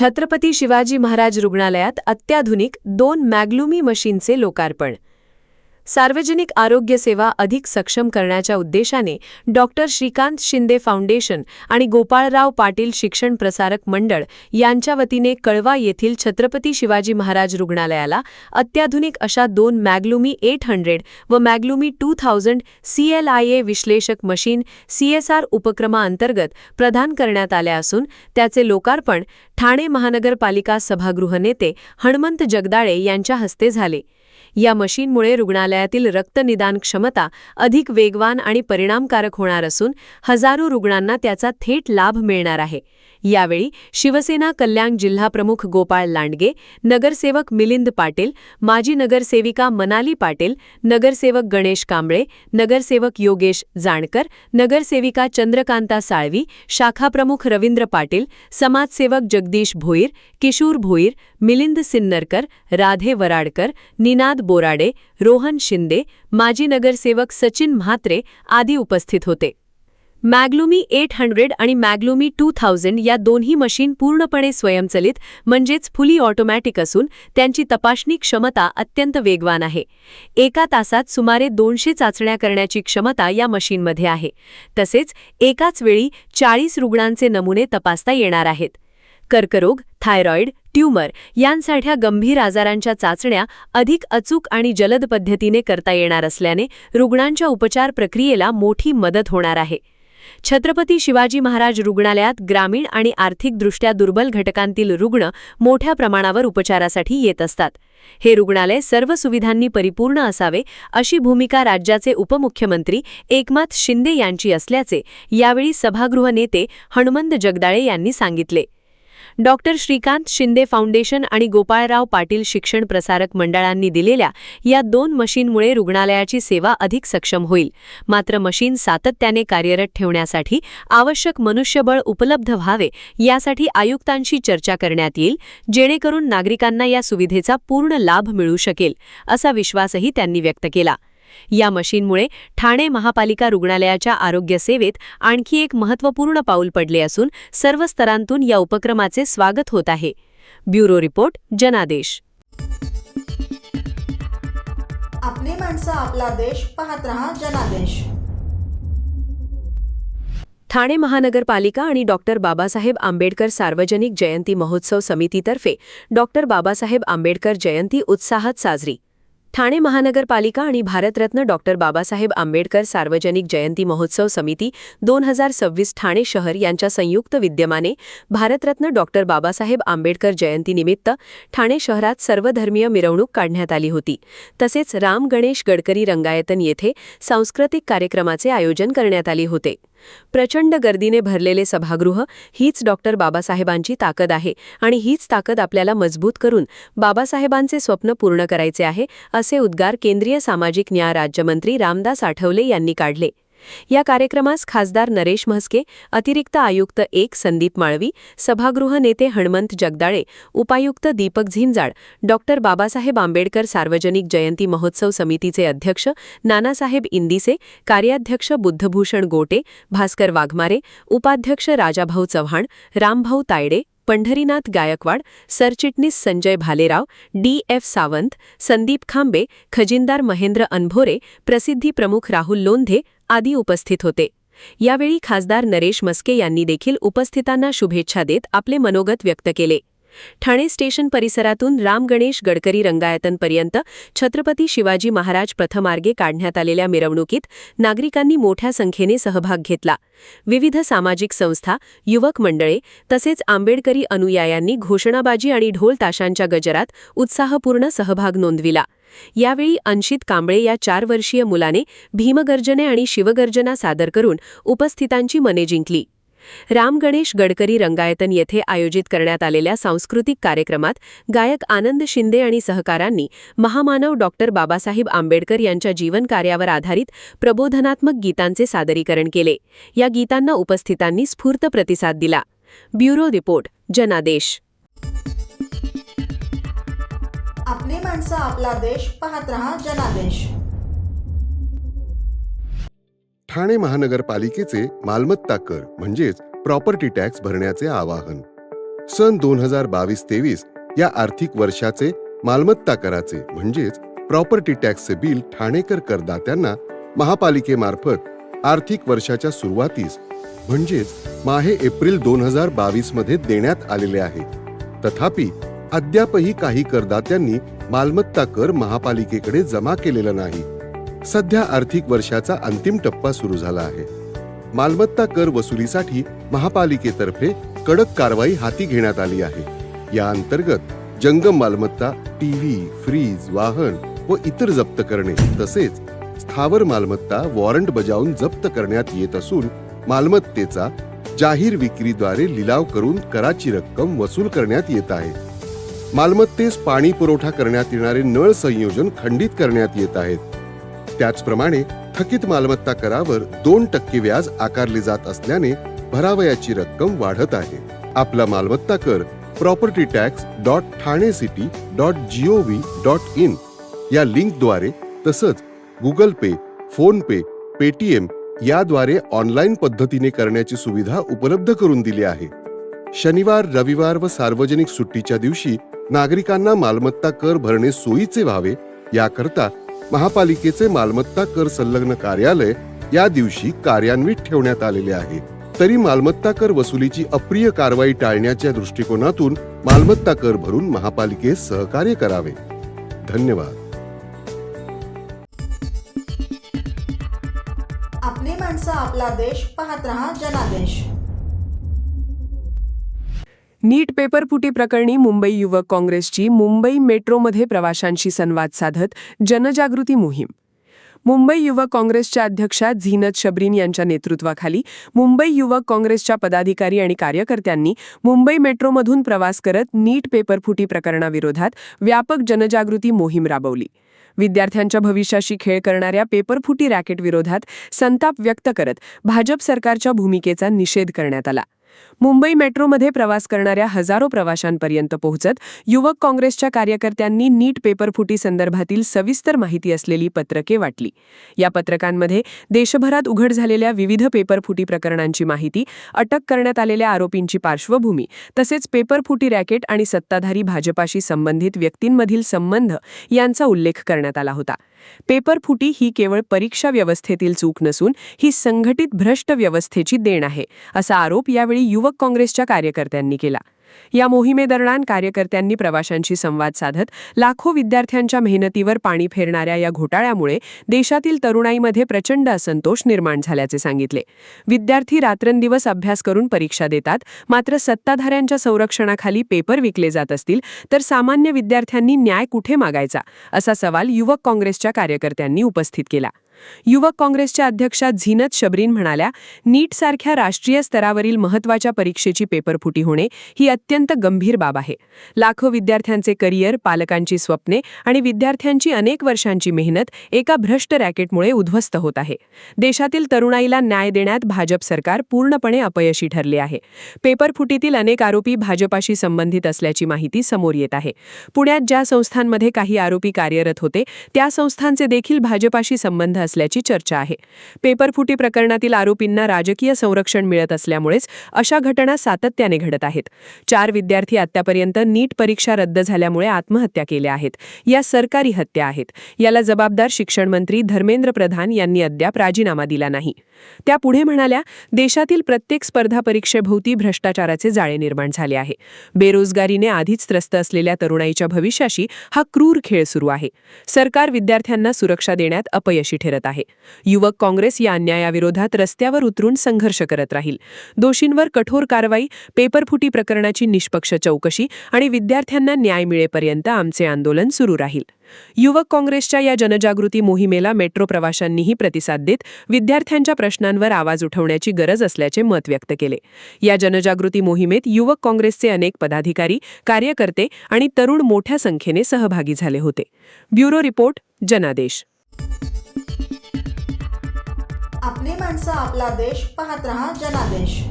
छत्रपती शिवाजी महाराज रुग्णालयात अत्याधुनिक 2 मॅग्लुमी मशीनचे लोकार्पण. सार्वजनिक आरोग्य सेवा अधिक सक्षम करण्याच्या उद्देशाने डॉक्टर श्रीकांत शिंदे फाउंडेशन आणि गोपाळराव पाटील शिक्षण प्रसारक मंडळ यांच्या वतीने कळवा येथील छत्रपती शिवाजी महाराज रुग्णालयाला अत्याधुनिक अशा 2 मॅग्लुमी 800 व मॅग्लुमी 2000 CLIA विश्लेषक मशीन CSR उपक्रमाअंतर्गत प्रदान करण्यात आल्या असून त्याचे लोकार्पण ठाणे महानगरपालिका सभागृह नेते हणमंत जगदाळे यांच्या हस्ते झाले. या मशीनमुळे रुग्णालयातील रक्तनिदान क्षमता अधिक वेगवान आणि परिणामकारक होणार असून हजारो रुग्णांना त्याचा थेट लाभ मिळणार आहे. यावेळी शिवसेना कल्याण जिल्हाप्रमुख गोपाळ लांडगे, नगरसेवक मिलिंद पाटील, माजी नगरसेविका मनाली पाटील, नगरसेवक गणेश कांबळे, नगरसेवक योगेश जाणकर, नगरसेविका चंद्रकांता साळवी, शाखाप्रमुख रवींद्र पाटील, समाजसेवक जगदीश भोईर, किशोर भोईर, मिलिंद सिन्नरकर, राधे वराडकर, निनाद बोराडे, रोहन शिंदे, माजी नगरसेवक सचिन म्हात्रे आदी उपस्थित होते. मॅग्लुमी 800 आणि मॅग्लुमी 2000 या दोन्ही मशीन पूर्णपणे स्वयंचलित म्हणजेच फुली ऑटोमॅटिक असून त्यांची तपासणी क्षमता अत्यंत वेगवान आहे. एका तासात सुमारे 200 चाचण्या करण्याची क्षमता या मशीनमध्ये आहे. तसेच एकाच वेळी 40 रुग्णांचे नमुने तपासता येणार आहेत. कर्करोग, थायरॉईड, ट्यूमर यांसारख्या गंभीर आजारांच्या चाचण्या अधिक अचूक आणि जलद पद्धतीने करता येणार असल्याने रुग्णांच्या उपचार प्रक्रियेला मोठी मदत होणार आहे. छत्रपती शिवाजी महाराज रुग्णालयात ग्रामीण आणि आर्थिकदृष्ट्या दुर्बल घटकांतील रुग्ण मोठ्या प्रमाणावर उपचारासाठी येत असतात. हे रुग्णालय सर्व सुविधांनी परिपूर्ण असावे अशी भूमिका राज्याचे उपमुख्यमंत्री एकनाथ शिंदे यांची असल्याचे यावेळी सभागृह नेते हणमंत जगदाळे यांनी सांगितले. डॉक्टर श्रीकांत शिंदे फाउंडेशन आणि गोपाळराव पाटील शिक्षण प्रसारक मंडळांनी दिलेल्या या 2 मशीनमुळे रुग्णालयाची सेवा अधिक सक्षम होईल. मात्र मशीन सातत्याने कार्यरत ठेवण्यासाठी आवश्यक मनुष्यबळ उपलब्ध व्हावे यासाठी आयुक्तांशी चर्चा करण्यात येईल, जेणेकरून नागरिकांना या सुविधेचा पूर्ण लाभ मिळू शकेल, असा विश्वासही त्यांनी व्यक्त केला. या मशीनमुळे ठाणे महापालिका रुग्णालयाच्या आरोग्य सेवेत आणखी एक महत्त्वपूर्ण पाऊल पडले असून सर्व स्तरांतून या उपक्रमाचे स्वागत होत आहे. ब्युरो रिपोर्ट, जनादेश. आपली माणसं, आपला देश, पाहत रहा जनादेश. ठाणे महानगरपालिका आणि डॉक्टर बाबासाहेब आंबेडकर सार्वजनिक जयंती महोत्सव समितीतर्फे डॉक्टर बाबासाहेब आंबेडकर जयंती उत्साहात साजरी. ठाणे महानगरपालिका आणि भारतरत्न डॉक्टर बाबासाहेब आंबेडकर सार्वजनिक जयंती महोत्सव समिती 2026 ठाणे शहर यांच्या संयुक्त विद्यमाने भारतरत्न डॉक्टर बाबासाहेब आंबेडकर जयंतीनिमित्त ठाणे शहरात सर्वधर्मीय मिरवणूक काढण्यात आली होती. तसेच राम गणेश गडकरी रंगायतन येथे सांस्कृतिक कार्यक्रमाचे आयोजन करण्यात आले होते. प्रचंड गर्दीने भरलेले सभागृह हीच डॉक्टर बाबासाहेबांची ताकद आहे आणि हीच ताकद आपल्याला मजबूत करून बाबासाहेबांचे स्वप्न पूर्ण करायचे आहे, असे उद्गार केंद्रीय सामाजिक न्याय राज्यमंत्री रामदास आठवले यांनी काढले. या कार्यक्रमास खासदार नरेश म्हस्के, अतिरिक्त आयुक्त 1 संदीप माळवी, सभागृह नेते हणमंत जगदाळे, उपायुक्त दीपक झिंजाड, डॉक्टर बाबासाहेब आंबेडकर सार्वजनिक जयंती महोत्सव समितीचे अध्यक्ष नानासाहेब इंदिसे, कार्याध्यक्ष बुद्धभूषण गोटे, भास्कर वाघमारे, उपाध्यक्ष राजाभाऊ चव्हाण, रामभाऊ तायडे, पंढरीनाथ गायकवाड, सरचिटणीस संजय भालेराव, DF सावंत, संदीप खांबे, खजिनदार महेंद्र अनभोरे, प्रसिद्धी प्रमुख राहुल लोंधे आदी उपस्थित होते. यावेळी खासदार नरेश म्हस्के यांनी देखील उपस्थितांना शुभेच्छा देत आपले मनोगत व्यक्त केले. ठाणे स्टेशन परिसरातून राम गणेश गडकरी रंगायतनपर्यंत छत्रपती शिवाजी महाराज प्रथमार्गे काढण्यात आलेल्या मिरवणुकीत नागरिकांनी मोठ्या संख्येने सहभाग घेतला. विविध सामाजिक संस्था, युवक मंडळे तसेच आंबेडकरी अनुयायांनी घोषणाबाजी आणि ढोल ताशांच्या गजरात उत्साहपूर्ण सहभाग नोंदविला. यावेळी अंशित कांबळे या 4 वर्षीय मुलाने भीमगर्जने आणि शिवगर्जना सादर करून उपस्थितांची मने जिंकली. राम गणेश गडकरी रंगायतन येथे आयोजित करण्यात आलेल्या सांस्कृतिक कार्यक्रमात गायक आनंद शिंदे आणि सहकारांनी महामानव डॉक्टर बाबासाहेब आंबेडकर यांच्या जीवनकार्यावर आधारित प्रबोधनात्मक गीतांचे सादरीकरण केले. या गीतांना उपस्थितांनी स्फूर्त प्रतिसाद दिला. ब्युरो रिपोर्ट, जनादेश. आपली माणसं, आपला देश, पाहत रहा जनादेश. ठाणे महानगरपालिकेचे मालमत्ता कर म्हणजेच प्रॉपर्टी टॅक्स भरण्याचे आवाहन. सन 2022-23 या आर्थिक वर्षाचे मालमत्ता कराचे म्हणजेच प्रॉपर्टी टॅक्सचे बिल ठाणेकर करदात्यांना महापालिकेमार्फत आर्थिक वर्षाच्या सुरुवातीस म्हणजेच माहे एप्रिल 2022 मध्ये देण्यात आलेले आहे. तथापि अद्यापही काही करदात्यांनी मालमत्ता कर महापालिकेकडे जमा केलेला नाही. सध्या आर्थिक वर्षाचा अंतिम टप्पा सुरू झाला आहे. मालमत्ता कर वसुलीसाठी महापालिकेतर्फे कडक कारवाई हाती घेण्यात आली आहे. या अंतर्गत जंगम मालमत्ता, टीव्ही, फ्रीज, वाहन व इतर जप्त करणे तसेच स्थावर मालमत्ता वॉरंट बजावून जप्त करण्यात येत असून मालमत्तेचा जाहीर विक्रीद्वारे लिलाव करून कराची रक्कम वसूल करण्यात येत आहे. मालमत्तेस पाणी पुरवठा करण्यात येणारे नळ संयोजन खंडित करण्यात येत आहेत. त्याचप्रमाणे थकीत मालमत्ता करावर 2% व्याज आकारले जात असल्याने भरावयाची रक्कम वाढत आहे. आपला मालमत्ता कर propertytax.thanecity.gov.in या लिंकद्वारे तसंच गुगल पे, फोन पे, पेटीएम याद्वारे ऑनलाईन पद्धतीने करण्याची सुविधा उपलब्ध करून दिली आहे. शनिवार, रविवार व सार्वजनिक सुट्टीच्या दिवशी नागरिकांना मालमत्ता कर भरणे सोयीचे व्हावे याकरता महापालिकेचे मालमत्ता कर संलग्न कार्यालय या दिवशी कार्यान्वित ठेवण्यात आलेले आहे. तरी मालमत्ता कर वसुलीची अप्रिय कारवाई टाळण्याच्या दृष्टिकोनातून मालमत्ता कर भरून महापालिकेस सहकार्य करावे. धन्यवाद. आपली माणसं, आपला देश. पाहत रहा जनादेश. नीट पेपरफुटी प्रकरणी मुंबई युवक काँग्रेसची मुंबई मेट्रोमध्ये प्रवाशांशी संवाद साधत जनजागृती मोहीम. मुंबई युवक काँग्रेसच्या अध्यक्षा झीनत शबरीन यांच्या नेतृत्वाखाली मुंबई युवक काँग्रेसच्या पदाधिकारी आणि कार्यकर्त्यांनी मुंबई मेट्रोमधून प्रवास करत नीट पेपरफुटी प्रकरणाविरोधात व्यापक जनजागृती मोहीम राबवली. विद्यार्थ्यांच्या भविष्याशी खेळ करणाऱ्या पेपरफुटी रॅकेटविरोधात संताप व्यक्त करत भाजप सरकारच्या भूमिकेचा निषेध करण्यात आला. मुंबई मेट्रोमध्ये प्रवास करणाऱ्या हजारो प्रवाशांपर्यंत पोहोचत युवक काँग्रेसच्या कार्यकर्त्यांनी नीट पेपरफुटी संदर्भातील सविस्तर माहिती असलेली पत्रके वाटली. या पत्रकांमध्ये देशभरात उघड झालेल्या विविध पेपरफुटी प्रकरणांची माहिती, अटक करण्यात आलेल्या आरोपींची पार्श्वभूमी तसेच पेपरफुटी रॅकेट आणि सत्ताधारी भाजपाशी संबंधित व्यक्तींमधील संबंध यांचा उल्लेख करण्यात आला होता. पेपरफुटी ही केवळ परीक्षा व्यवस्थेतील चूक नसून ही संघटित भ्रष्ट व्यवस्थेची देण आहे, असा आरोप यावेळी युवक काँग्रेसच्या कार्यकर्त्यांनी केला. या मोहिमेदरम्यान कार्यकर्त्यांनी प्रवाशांशी संवाद साधत लाखो विद्यार्थ्यांच्या मेहनतीवर पाणी फेरणाऱ्या या घोटाळ्यामुळे देशातील तरुणाईमध्ये प्रचंड असंतोष निर्माण झाल्याचे सांगितले. विद्यार्थी रात्रंदिवस अभ्यास करून परीक्षा देतात, मात्र सत्ताधाऱ्यांच्या संरक्षणाखाली पेपर विकले जात असतील तर सामान्य विद्यार्थ्यांनी न्याय कुठे मागायचा, असा सवाल युवक काँग्रेसच्या कार्यकर्त्यांनी उपस्थित केला. युवक काँग्रेसच्या अध्यक्षा झीनत शबरीन म्हणाल्या, नीटसारख्या राष्ट्रीय स्तरावरील महत्त्वाच्या परीक्षेची पेपरफुटी होणे ही अत्यंत गंभीर बाब आहे. लाखो विद्यार्थ्यांचे करिअर, पालकांची स्वप्ने आणि विद्यार्थ्यांची अनेक वर्षांची मेहनत एका भ्रष्ट रॅकेटमुळे उद्ध्वस्त होत आहे. देशातील तरुणाईला न्याय देण्यात भाजप सरकार पूर्णपणे अपयशी ठरले आहे. पेपरफुटीतील अनेक आरोपी भाजपाशी संबंधित असल्याची माहिती समोर येत आहे. पुण्यात ज्या संस्थांमध्ये काही आरोपी कार्यरत होते त्या संस्थांचे देखील भाजपाशी संबंध असल्याची चर्चा आहे. पेपरफुटी प्रकरणातील आरोपींना राजकीय संरक्षण मिळत असल्यामुळेच अशा घटना सातत्याने घडत आहेत. 4 विद्यार्थी आतापर्यंत नीट परीक्षा रद्द झाल्यामुळे आत्महत्या केल्या आहेत. या सरकारी हत्या आहेत. याला जबाबदार शिक्षण मंत्री धर्मेंद्र प्रधान यांनी अद्याप राजीनामा दिला नाही. त्या पुढे म्हणाल्या, देशातील प्रत्येक स्पर्धा परीक्षेभोवती भ्रष्टाचाराचे जाळे निर्माण झाले आहे. बेरोजगारीने आधीच त्रस्त असलेल्या तरुणाईच्या भविष्याशी हा क्रूर खेळ सुरू आहे. सरकार विद्यार्थ्यांना सुरक्षा देण्यात अपयशी ठरत आहे. युवक काँग्रेस या अन्यायाविरोधात रस्त्यावर उतरून संघर्ष करत राहील. दोषींवर कठोर कारवाई, पेपरफुटी प्रकरणाची निष्पक्ष चौकशी आणि विद्यार्थ्यांना न्याय मिळेपर्यंत आमचे आंदोलन सुरू राहील. युवक काँग्रेसच्या या जनजागृती मोहिमेला मेट्रो प्रवाशांनीही प्रतिसाद देत विद्यार्थ्यांच्या प्रश्नांवर आवाज उठवण्याची गरज असल्याचे मत व्यक्त केले. या जनजागृती मोहिमेत युवक काँग्रेसचे अनेक पदाधिकारी, कार्यकर्ते आणि तरुण मोठ्या संख्येने सहभागी झाले होते. ब्युरो रिपोर्ट, जनादेश. आपली माणसं, आपला देश. पाहत रहा जनादेश.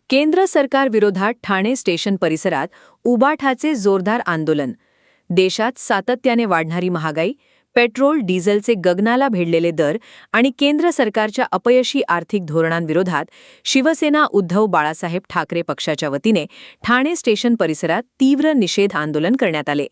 केंद्र सरकार विरोधात ठाणे स्टेशन परिसरात उबाठाचे जोरदार आंदोलन. देशात सातत्याने वाढणारी महागाई, पेट्रोल डिझेलचे गगनाला भिडलेले दर आणि केंद्र सरकारच्या अपयशी आर्थिक धोरणांविरोधात शिवसेना उद्धव बाळासाहेब ठाकरे पक्षाच्या वतीने ठाणे स्टेशन परिसरात तीव्र निषेध आंदोलन करण्यात आले.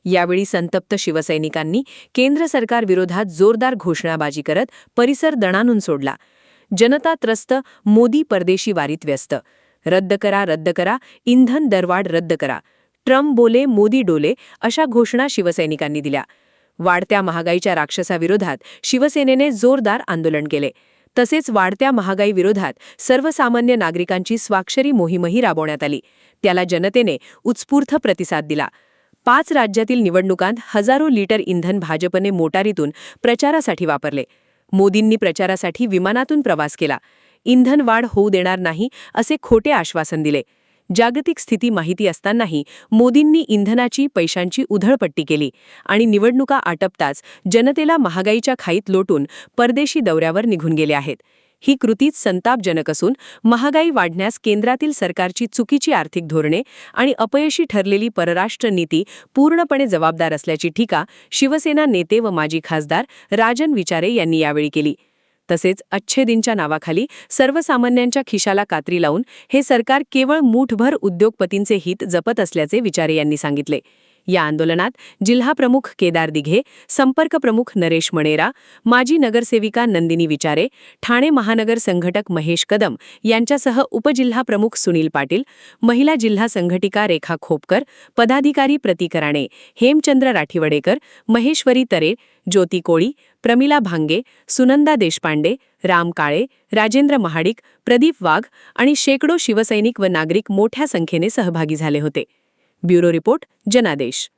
यावेळी संतप्त शिवसैनिकांनी केंद्र सरकारविरोधात जोरदार घोषणाबाजी करत परिसर दणानून सोडला. जनता त्रस्त, मोदी परदेशी वारीत व्यस्त. रद्द करा, इंधन दरवाढ रद्द करा. ट्रम्प बोले, मोदी डोले अशा घोषणा शिवसैनिकांनी दिल्या. वाढत्या महागाईच्या राक्षसाविरोधात शिवसेनेने जोरदार आंदोलन केले. तसेच वाढत्या महागाईविरोधात सर्वसामान्य नागरिकांची स्वाक्षरी मोहीमही राबवण्यात आली. त्याला जनतेने उत्स्फूर्त प्रतिसाद दिला. 5 राज्यातील निवडणुकांत हजारो लिटर इंधन भाजपने मोटारीतून प्रचारासाठी वापरले. मोदींनी प्रचारासाठी विमानातून प्रवास केला. इंधन वाढ होऊ देणार नाही असे खोटे आश्वासन दिले. जागतिक स्थिती माहिती असतानाही मोदींनी इंधनाची पैशांची उधळपट्टी केली आणि निवडणुका आटपताच जनतेला महागाईच्या खाईत लोटून परदेशी दौऱ्यावर निघून गेले आहेत. ही कृतीच संतापजनक असून महागाई वाढण्यास केंद्रातील सरकारची चुकीची आर्थिक धोरणे आणि अपयशी ठरलेली परराष्ट्र नीती पूर्णपणे जबाबदार असल्याची टीका शिवसेना नेते व माजी खासदार राजन विचारे यांनी यावेळी केली. तसेच अच्छेदींच्या नावाखाली सर्वसामान्यांच्या खिशाला कात्री लावून हे सरकार केवळ मूठभर उद्योगपतींचे हित जपत असल्याचे विचारे यांनी सांगितले. या आंदोलनात जिल्हाप्रमुख केदार दिघे, संपर्क प्रमुख नरेश मणेरा, माजी नगरसेविका नंदिनी विचारे, ठाणे महानगर संघटक महेश कदम यांच्यासह उपजिल्हाप्रमुख सुनील पाटील, महिला जिल्हा संघटिका रेखा खोपकर, पदाधिकारी प्रतीक राणे, हेमचंद्र राठीवडेकर, महेश्वरी तरे, ज्योती कोळी, प्रमिला भांगे, सुनंदा देशपांडे, राम काळे, राजेंद्र महाडिक, प्रदीप वाघ आणि शेकडो शिवसैनिक व नागरिक मोठ्या संख्येने सहभागी झाले होते. ब्युरो रिपोर्ट, जनादेश.